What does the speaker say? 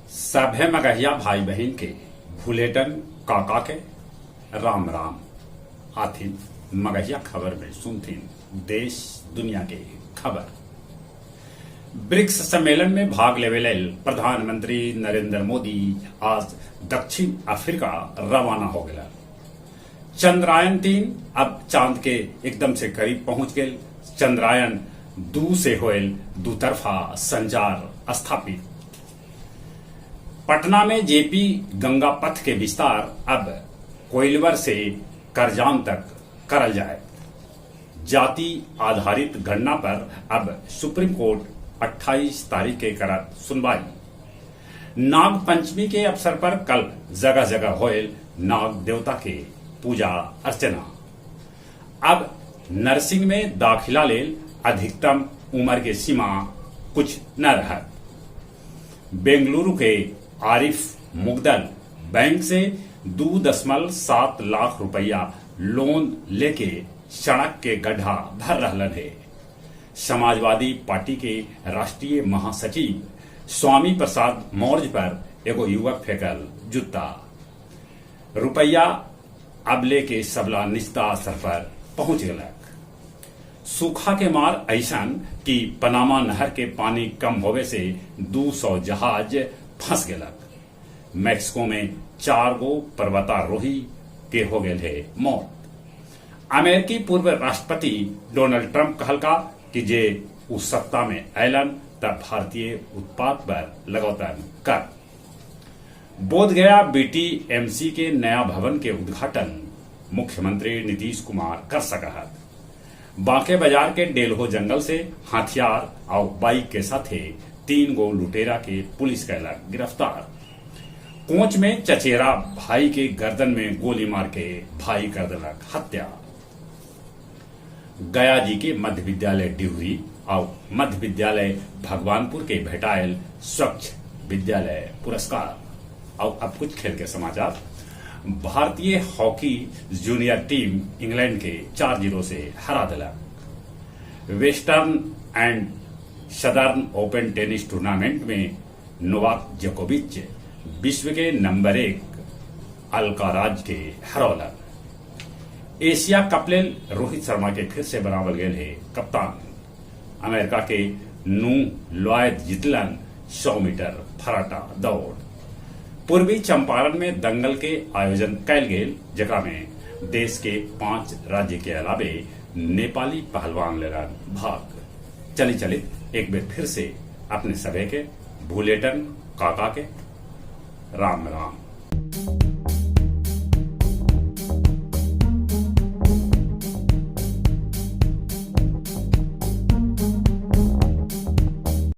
सभे मगहिया भाई बहन के भूलेटन काका के राम राम आथिन मगहिया खबर में सुनथिन देश दुनिया के खबर। ब्रिक्स सम्मेलन में भाग लेवे लेल प्रधानमंत्री नरेंद्र मोदी आज दक्षिण अफ्रीका रवाना हो गया। चंद्रयान-3 अब चांद के एकदम से करीब पहुंच गए। चंद्रयान-2 से होयल दुतरफा संचार स्थापित। पटना में जेपी गंगा पथ के विस्तार अब कोइलवर से करजान तक करल जाए। जाति आधारित गणना पर अब सुप्रीम कोर्ट 28 तारीख के करत सुनवाई। नाग पंचमी के अवसर पर कल जगह जगह होयल नाग देवता के पूजा अर्चना। अब नर्सिंग में दाखिला लेल अधिकतम उम्र के सीमा कुछ न रहत। बेंगलुरु के आरिफ मुगदल बैंक से 2.7 लाख रुपया लोन लेके सड़क के गड्ढा भर रहलन है। समाजवादी पार्टी के राष्ट्रीय महासचिव स्वामी प्रसाद मौर्य पर एगो युवक फेंकल जूता। रुपया अब लेके सबला निचता स्तर पर पहुंच गलक। सूखा के मार ऐसन कि पनामा नहर के पानी कम होवे से 200 जहाज फंस गलक। मैक्सिको में 4 गो पर्वतारोही के हो गए है मौत। अमेरिकी पूर्व राष्ट्रपति डोनाल्ड ट्रंप कहलका कि जे उस सत्ता में ऐलन तब भारतीय उत्पाद पर लगौतन कर। बोधगया बीटीएमसी के नया भवन के उद्घाटन मुख्यमंत्री नीतीश कुमार कर सकत। बांके बाजार के डेलहो जंगल से हथियार और बाइक के साथे 3 गो लुटेरा के पुलिस कैलक गिरफ्तार। कोच में चचेरा भाई के गर्दन में गोली मार के भाई कर दिलक हत्या। गया जी के मध्य विद्यालय डिहुरी और मध्य विद्यालय भगवानपुर के भेटायल स्वच्छ विद्यालय पुरस्कार। और अब कुछ खेल के समाचार। भारतीय हॉकी जूनियर टीम इंग्लैंड के 4-0 से हरा दिलक। Western and southern open tennis tournament में नोवाक जोकोविच विश्व के नंबर 1 अल्काराज के हरौलक। एशिया कप लेल रोहित शर्मा के फिर से बनावल गए है कप्तान। अमेरिका के नू लॉयड जीतलन 100 मीटर फराटा दौड़। पूर्वी चंपारण में दंगल के आयोजन कैल गेल, जकरा में देश के 5 राज्य के अलावे नेपाली पहलवान लेलन भाग। चली एक बेर फिर से अपने सभे के भूलेटन काका के राम राम।